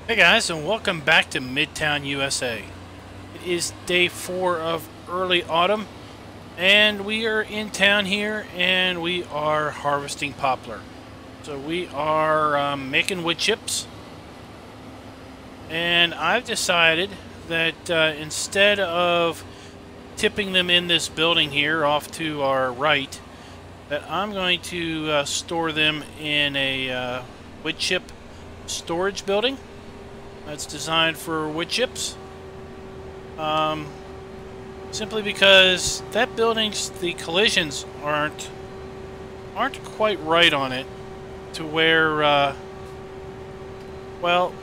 Hey guys, and welcome back to Midtown, USA. It is day 4 of early autumn, and we are in town here, and we are harvesting poplar. So we are making wood chips, and I've decided that instead of tipping them in this building here off to our right, that I'm going to store them in a wood chip storage building that's designed for wood chips. Simply because that building's the collisions aren't quite right on it, to where well,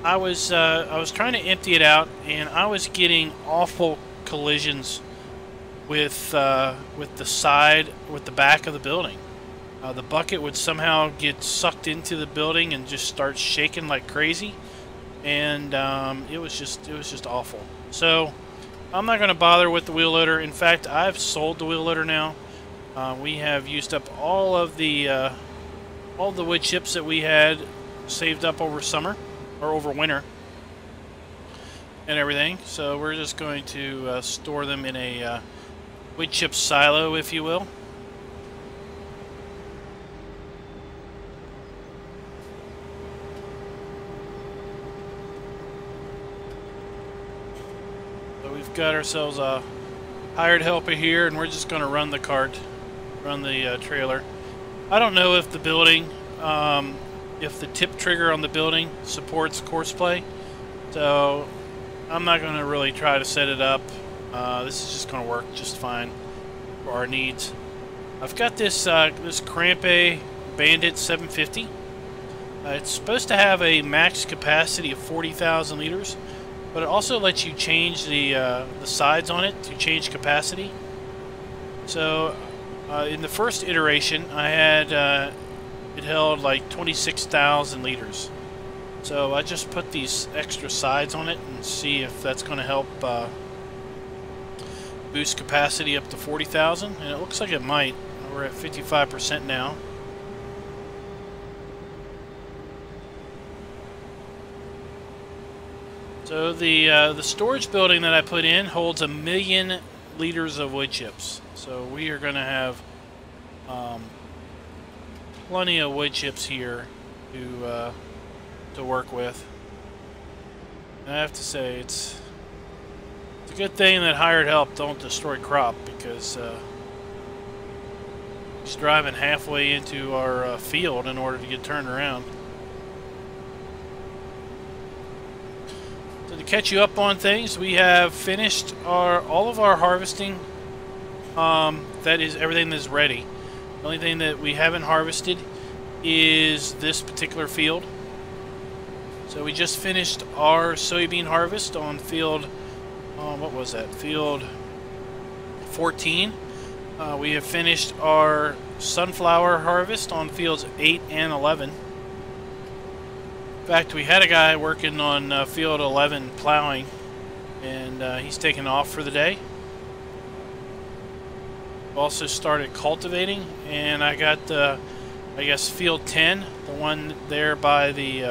I was trying to empty it out, and I was getting awful collisions with the back of the building. The bucket would somehow get sucked into the building and just start shaking like crazy. And it was just awful. So I'm not going to bother with the wheel loader. In fact, I've sold the wheel loader now. We have used up all the wood chips that we had saved up over summer or over winter and everything. So we're just going to store them in a wood chip silo, if you will. We've got ourselves a hired helper here, and we're just going to run the cart, run the trailer. I don't know if the building, if the tip trigger on the building supports course play, so I'm not going to really try to set it up. This is just going to work just fine for our needs. I've got this this Crampe Bandit 750. It's supposed to have a max capacity of 40,000 liters. But it also lets you change the sides on it to change capacity. So in the first iteration, I had it held like 26,000 liters. So I just put these extra sides on it and see if that's going to help boost capacity up to 40,000. And it looks like it might. We're at 55% now. So the storage building that I put in holds 1 million liters of wood chips. So we are going to have plenty of wood chips here to work with. And I have to say, it's a good thing that hired help don't destroy crop, because he's driving halfway into our field in order to get turned around. So to catch you up on things, we have finished all of our harvesting. That is everything that's ready. The only thing that we haven't harvested is this particular field. So we just finished our soybean harvest on field, what was that? Field 14. We have finished our sunflower harvest on fields 8 and 11. In fact, we had a guy working on field 11 plowing, and he's taken off for the day. Also started cultivating, and I got I guess field 10, the one there by the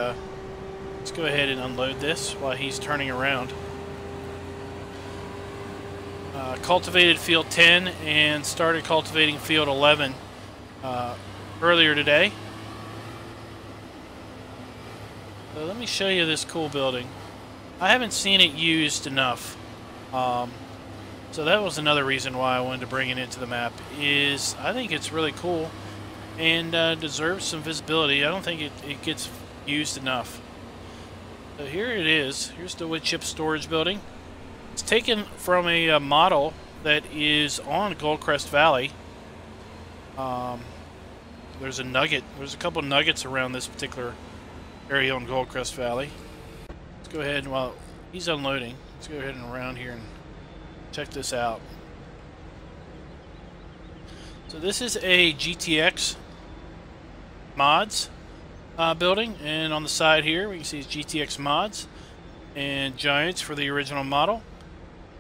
let's go ahead and unload this while he's turning around. Cultivated field 10 and started cultivating field 11 earlier today. So let me show you this cool building. I haven't seen it used enough. So that was another reason why I wanted to bring it into the map. Is I think it's really cool and deserves some visibility. I don't think it gets used enough. So here it is. Here's the wood chip storage building. It's taken from a model that is on Goldcrest Valley. There's a couple nuggets around this particular area on Goldcrest Valley. Let's go ahead, and while he's unloading, let's go ahead and around here and check this out. So this is a GTX mods building, and on the side here we can see it's GTX mods and Giants for the original model.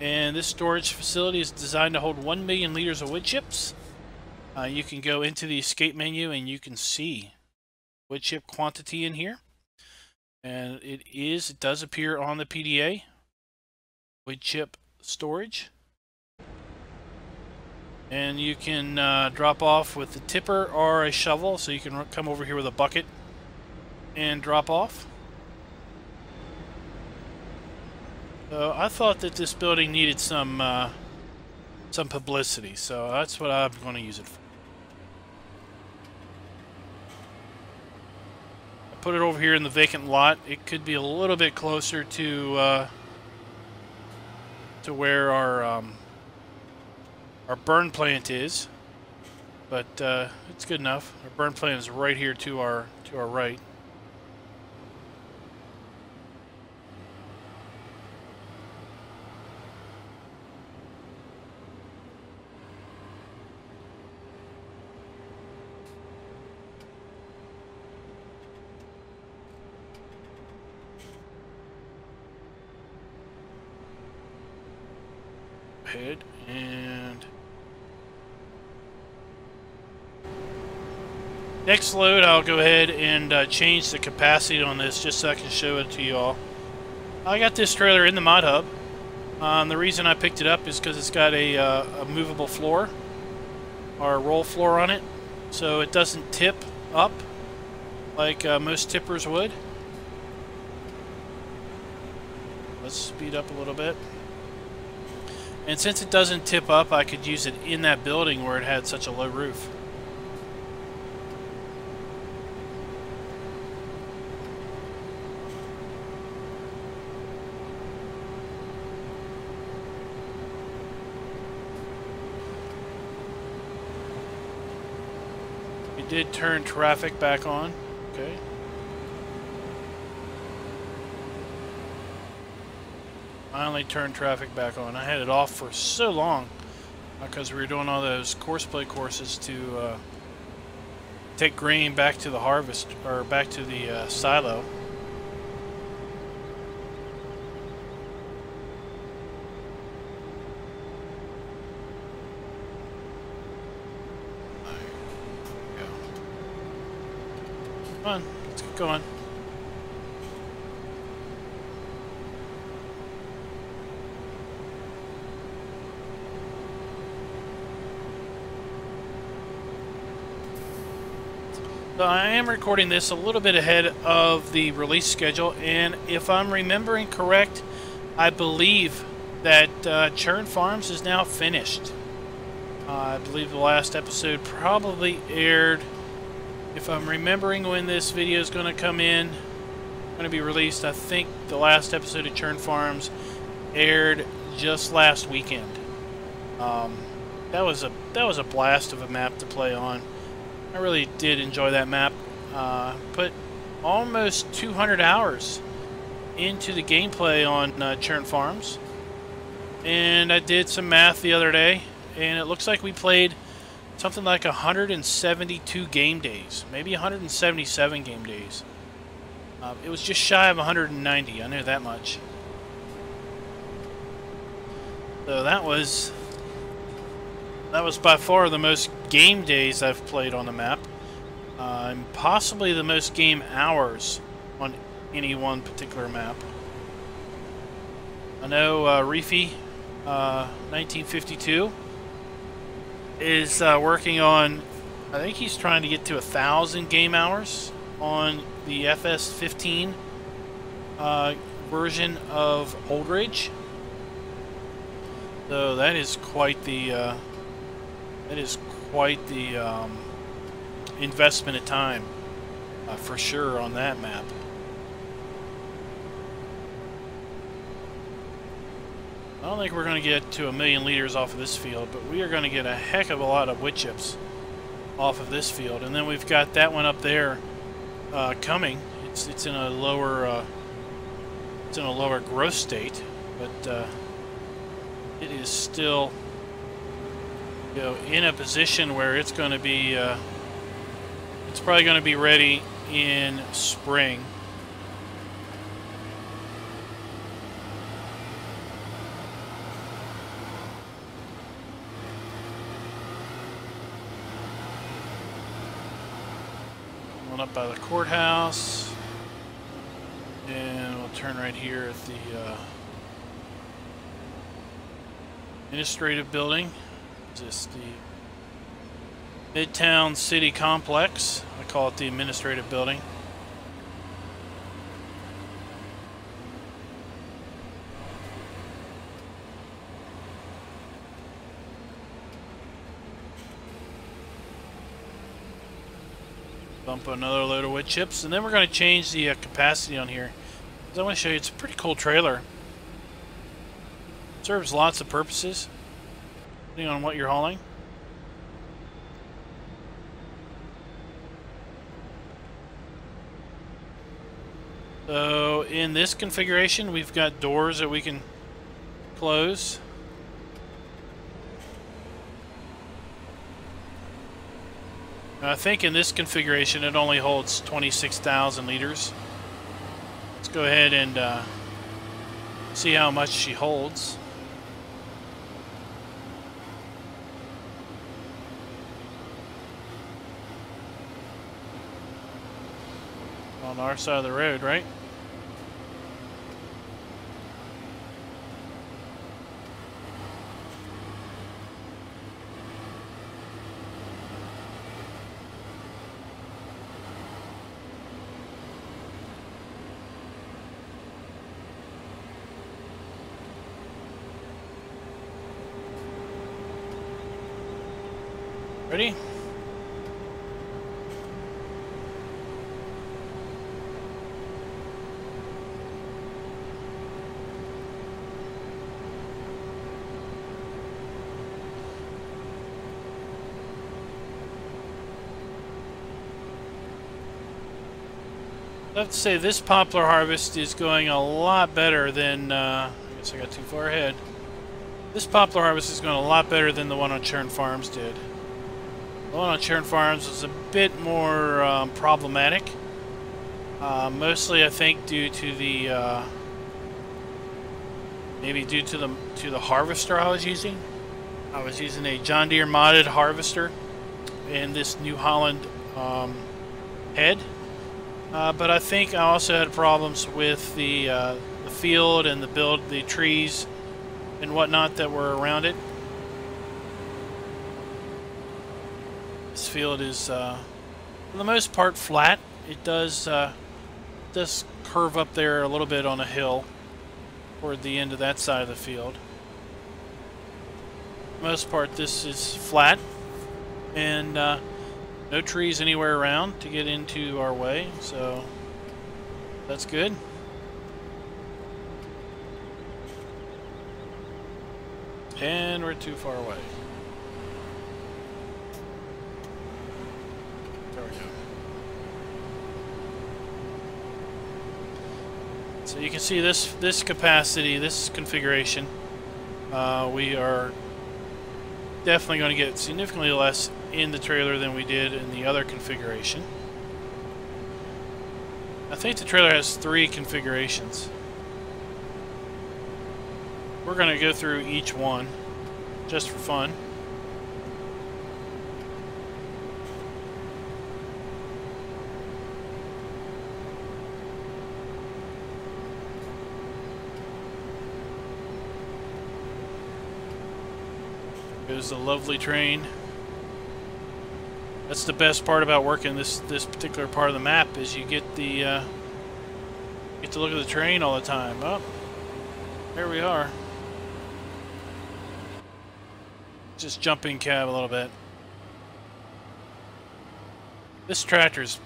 And this storage facility is designed to hold 1 million liters of wood chips. You can go into the escape menu and you can see wood chip quantity in here. And it does appear on the PDA. Wood chip storage. And you can drop off with a tipper or a shovel, so you can come over here with a bucket and drop off. So I thought that this building needed some publicity, so that's what I'm going to use it for. I put it over here in the vacant lot. It could be a little bit closer to where our burn plant is, but it's good enough. Our burn plant is right here to our right. Ahead and next load, I'll go ahead and change the capacity on this just so I can show it to you all. I got this trailer in the mod hub. The reason I picked it up is because it's got a movable floor or a roll floor on it, so it doesn't tip up like most tippers would. Let's speed up a little bit. And since it doesn't tip up, I could use it in that building where it had such a low roof. We did turn traffic back on. Okay. Finally turned traffic back on. I had it off for so long because we were doing all those course play courses to take grain back to the harvest, or back to the silo. There we go. Come on, let's get going. So I am recording this a little bit ahead of the release schedule, and if I'm remembering correct, I believe that Churn Farms is now finished. I believe the last episode probably aired, if I'm remembering when this video is going to come in, going to be released. I think the last episode of Churn Farms aired just last weekend. That was a blast of a map to play on. I really did enjoy that map. Put almost 200 hours into the gameplay on Churn Farms. And I did some math the other day, and it looks like we played something like 172 game days. Maybe 177 game days. It was just shy of 190, I know that much. So that was by far the most game days I've played on the map, and possibly the most game hours on any one particular map. I know Reefy 1952 is working on, I think he's trying to get to 1,000 game hours on the FS17 version of Old Ridge. So that is quite the investment of time, for sure, on that map. I don't think we're going to get to 1,000,000 liters off of this field, but we are going to get a heck of a lot of wood chips off of this field. And then we've got that one up there coming. It's in a lower growth state, but it is still, you know, in a position where it's going to be it's probably going to be ready in spring. One up by the courthouse. And we'll turn right here at the administrative building. Just the Midtown City Complex. I call it the administrative building. Dump another load of wood chips, and then we're going to change the capacity on here. I want to show you, it's a pretty cool trailer. It serves lots of purposes, depending on what you're hauling. So in this configuration, we've got doors that we can close. I think in this configuration it only holds 26,000 liters. Let's go ahead and see how much she holds. On our side of the road, right? Ready? I have to say this poplar harvest is going a lot better than, I guess I got too far ahead. This poplar harvest is going a lot better than the one on Churn Farms did. The one on Churn Farms was a bit more problematic. Mostly, I think, due to the maybe due to the harvester I was using. I was using a John Deere modded harvester and this New Holland head. But I think I also had problems with the field and the trees and whatnot that were around it. This field is, for the most part, flat. It does curve up there a little bit on a hill toward the end of that side of the field. For the most part, this is flat, and no trees anywhere around to get into our way, so that's good. And we're too far away. There we go. So you can see this capacity, this configuration, we are definitely going to get significantly less in the trailer than we did in the other configuration. I think the trailer has 3 configurations. We're going to go through each one just for fun. Goes the lovely train. That's the best part about working this particular part of the map, is you get to look at the train all the time. Oh, there we are. Just jumping cab a little bit. This tractor's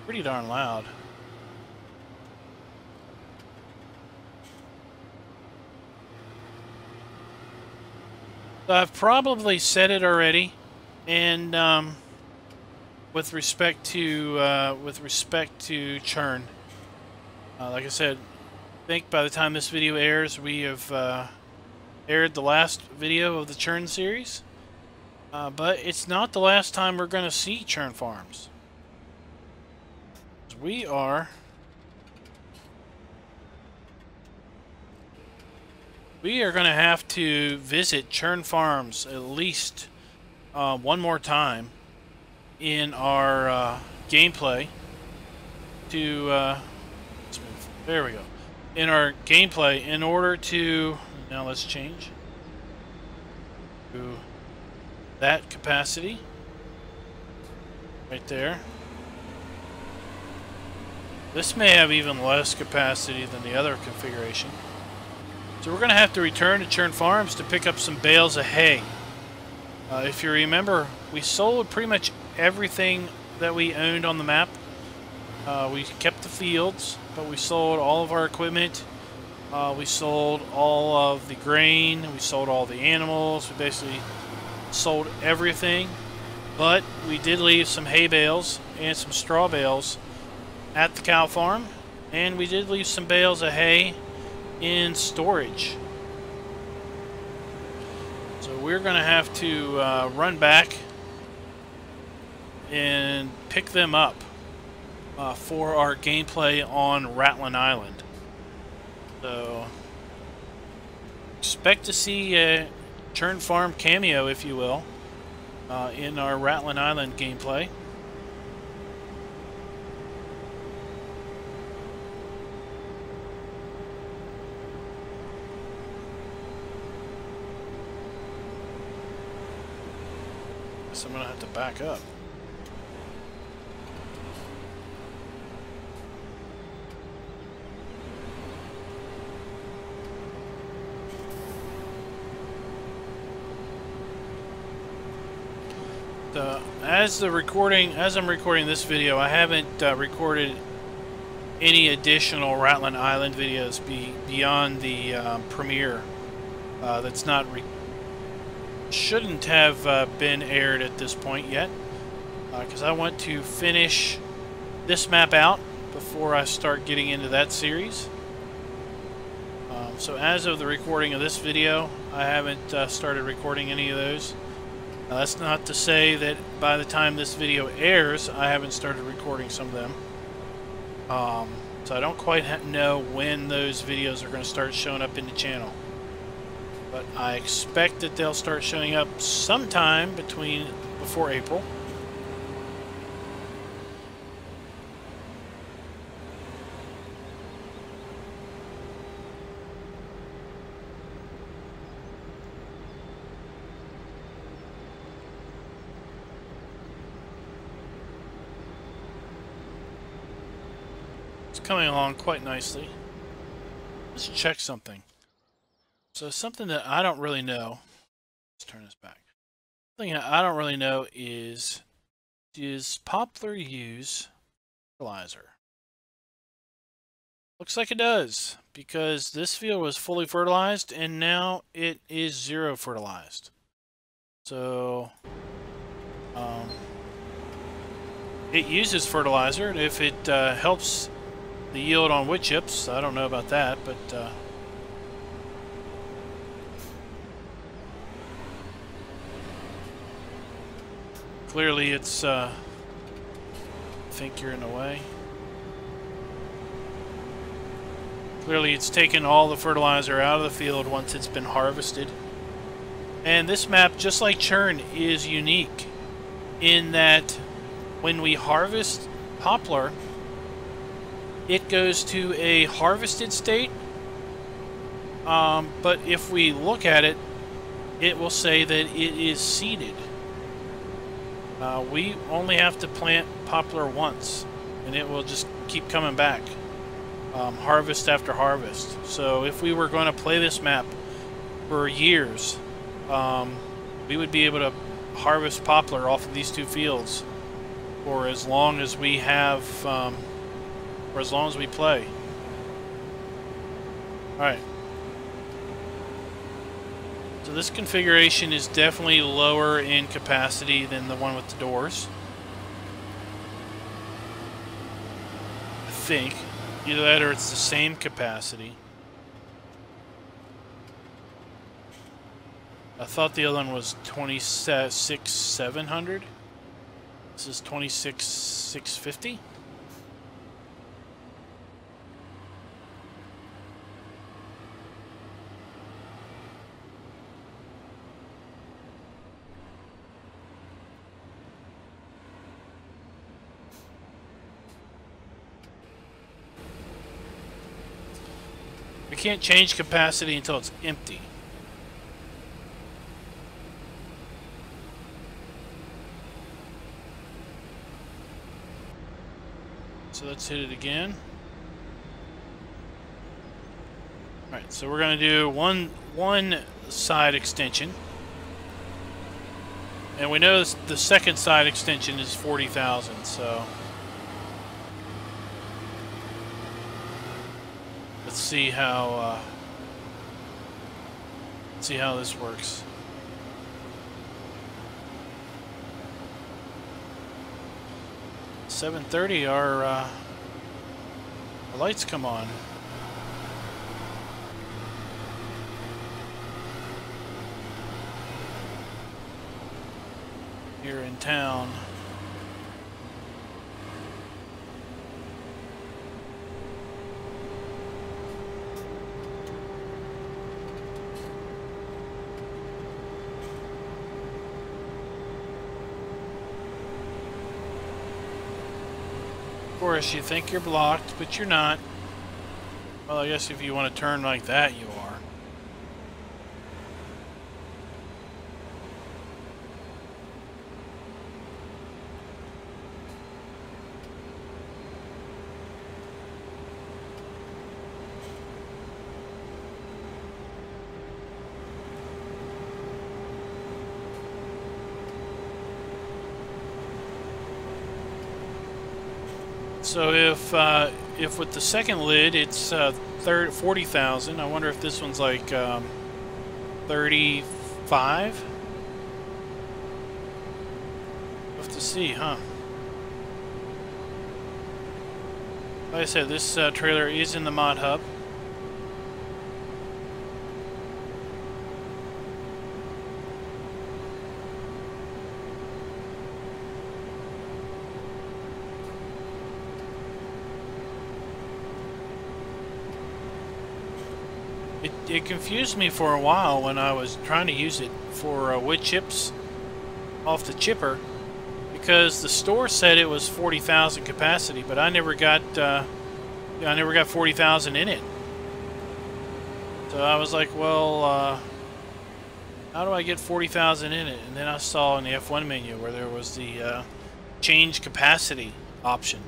pretty darn loud. So I've probably said it already, and with respect to churn, like I said, I think by the time this video airs, we have aired the last video of the churn series, but it's not the last time we're going to see Churn Farms. We are going to have to visit Churn Farms at least one more time in our gameplay to let's move. There we go. In our gameplay, in order to... Now let's change to that capacity. Right there. This may have even less capacity than the other configuration. So we're going to have to return to Churn Farms to pick up some bales of hay. If you remember, we sold pretty much everything that we owned on the map. We kept the fields, but we sold all of our equipment. We sold all of the grain. We sold all the animals. We basically sold everything. But we did leave some hay bales and some straw bales at the cow farm. And we did leave some bales of hay in storage. So we're going to have to run back and pick them up for our gameplay on Rattlin Island. So expect to see a Churn Farm cameo, if you will, in our Rattlin Island gameplay. So I'm going to have to back up. As I'm recording this video, I haven't recorded any additional Rattlin Island videos beyond the premiere. That's not shouldn't have been aired at this point yet, because I want to finish this map out before I start getting into that series. So as of the recording of this video, I haven't started recording any of those. That's not to say that by the time this video airs, I haven't started recording some of them. So I don't quite know when those videos are going to start showing up in the channel. But I expect that they'll start showing up sometime before April. Coming along quite nicely. Let's check something. So something that I don't really know. Let's turn this back. Something that I don't really know is, does Poplar use fertilizer? Looks like it does, because this field was fully fertilized and now it is 0 fertilized. So it uses fertilizer. If it helps the yield on wood chips, I don't know about that, but clearly it's I think you're in the way. Clearly it's taken all the fertilizer out of the field once it's been harvested. And this map, just like Churn, is unique in that when we harvest Poplar, it goes to a harvested state, but if we look at it, it will say that it is seeded. We only have to plant Poplar once, and it will just keep coming back, harvest after harvest. So if we were going to play this map for years, we would be able to harvest Poplar off of these two fields for as long as we have... for as long as we play. Alright. So this configuration is definitely lower in capacity than the one with the doors. I think. Either that or it's the same capacity. I thought the other one was 26,700. This is 26,650. I can't change capacity until it's empty. So let's hit it again. Alright, so we're going to do one side extension. And we know the second side extension is 40,000, so let's see how this works. $7:30, our lights come on. Here in town. Of course, you think you're blocked, but you're not. Well, I guess if you want to turn like that, you are. So if with the second lid it's 40,000, I wonder if this one's like 35. We'll have to see, huh? Like I said, this trailer is in the mod hub. It confused me for a while when I was trying to use it for wood chips off the chipper, because the store said it was 40,000 capacity, but I never got 40,000 in it. So I was like, well, how do I get 40,000 in it? And then I saw in the F1 menu where there was the change capacity option.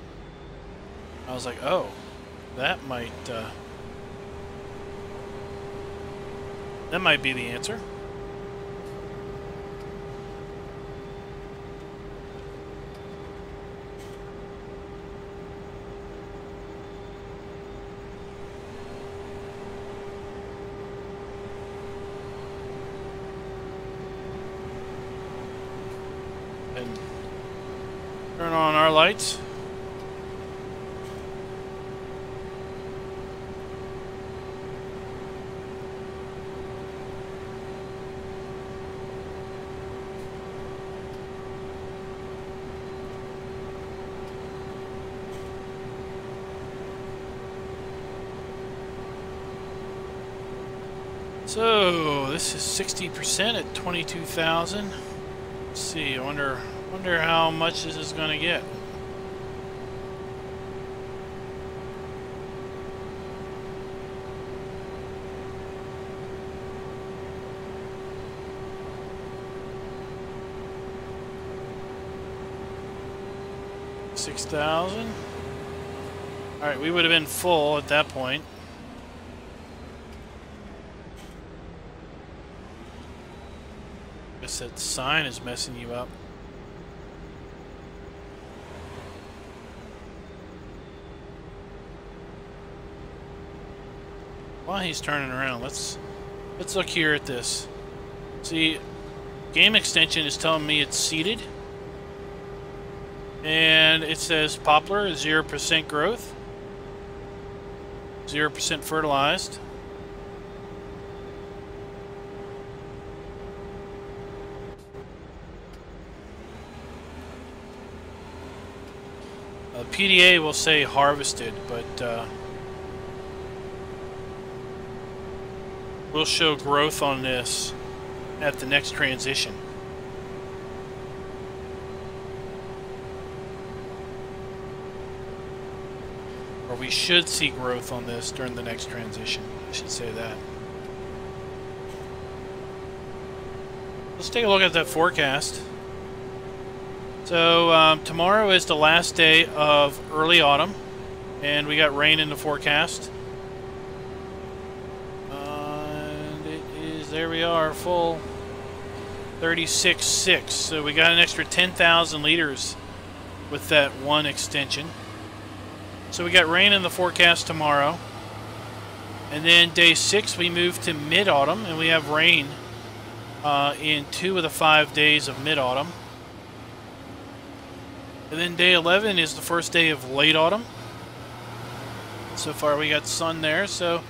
I was like, oh, that might be the answer. And turn on our lights. So this is 60% at 22,000. Let's see. I wonder how much this is going to get. $6,000. All right, we would have been full at that point. That sign is messing you up. While he's turning around, let's look here at this. See, game extension is telling me it's seeded, and it says Poplar 0% growth, 0% fertilized. PDA will say harvested, but we'll show growth on this at the next transition. Or we should see growth on this during the next transition. I should say that. Let's take a look at that forecast. So tomorrow is the last day of early autumn, and we got rain in the forecast. And it is, there we are, full 36.6. So we got an extra 10,000 liters with that one extension. So we got rain in the forecast tomorrow. And then day 6 we move to mid-autumn, and we have rain in 2 of the 5 days of mid-autumn. And then day 11 is the first day of late autumn. So far we got sun there, so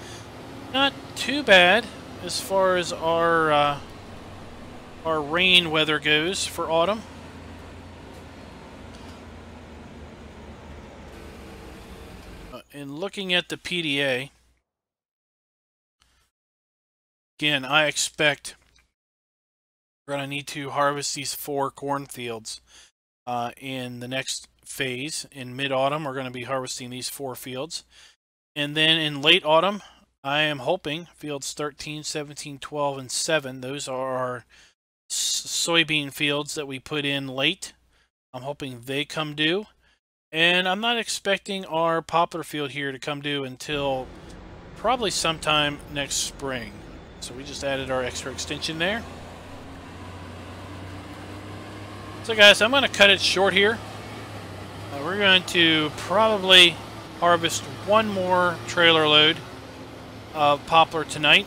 not too bad as far as our rain weather goes for autumn. And looking at the PDA, again, I expect we're going to need to harvest these 4 cornfields in the next phase. In mid-autumn, we're going to be harvesting these 4 fields. And then in late autumn, I am hoping fields 13, 17, 12, and 7, those are our soybean fields that we put in late. I'm hoping they come due. And I'm not expecting our poplar field here to come due until probably sometime next spring. So we just added our extra extension there. So guys, I'm going to cut it short here. We're going to probably harvest 1 more trailer load of poplar tonight.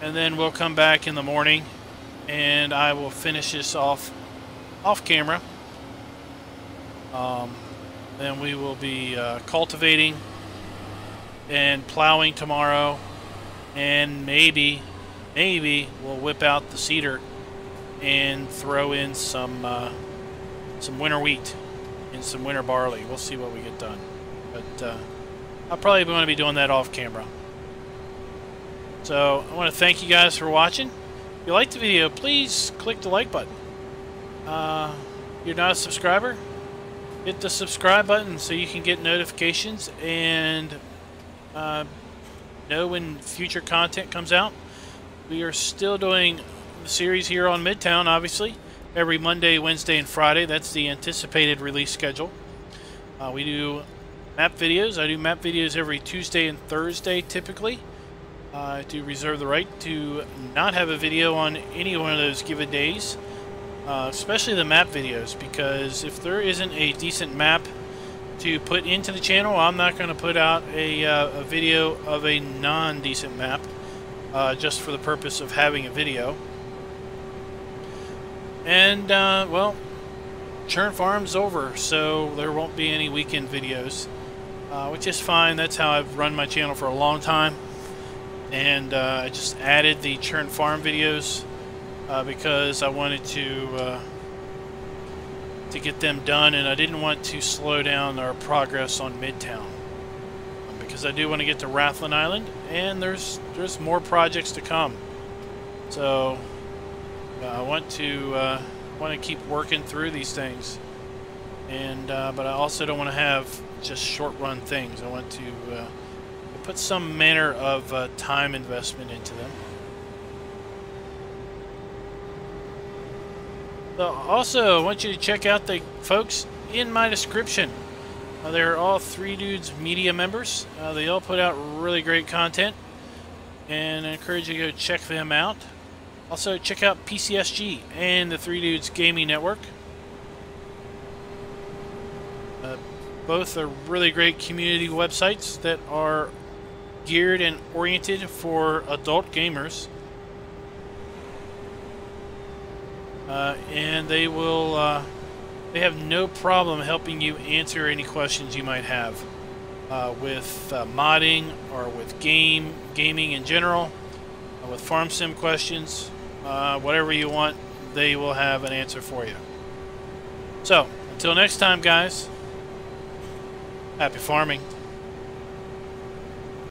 And then we'll come back in the morning and I will finish this off camera. Then we will be cultivating and plowing tomorrow, and maybe we'll whip out the seeder and throw in some winter wheat and some winter barley. We'll see what we get done, but I'll probably going to be doing that off camera. So I want to thank you guys for watching. If you liked the video, please click the like button. If you're not a subscriber, hit the subscribe button so you can get notifications and know when future content comes out. We are still doing the series here on Midtown, obviously, every Monday, Wednesday, and Friday. That's the anticipated release schedule. We do map videos. I do map videos every Tuesday and Thursday, typically. I do reserve the right to not have a video on any one of those given days. Especially the map videos, because if there isn't a decent map to put into the channel, I'm not going to put out a video of a non-decent map just for the purpose of having a video. And well, Churn Farm's over, so there won't be any weekend videos, which is fine. That's how I've run my channel for a long time. And I just added the Churn Farm videos because I wanted to get them done, and I didn't want to slow down our progress on Midtown, because I do want to get to Rathlin Island, and there's more projects to come. So I want to keep working through these things, and but I also don't want to have just short-run things. I want to put some manner of time investment into them. So also, I want you to check out the folks in my description. They're all 3 Dudes Media members. They all put out really great content, and I encourage you to go check them out. Also, check out PCSG and the 3 Dudes Gaming Network. Both are really great community websites that are geared and oriented for adult gamers. And they will they have no problem helping you answer any questions you might have with modding or with gaming in general, with farm sim questions, whatever you want, they will have an answer for you. So until next time, guys, happy farming.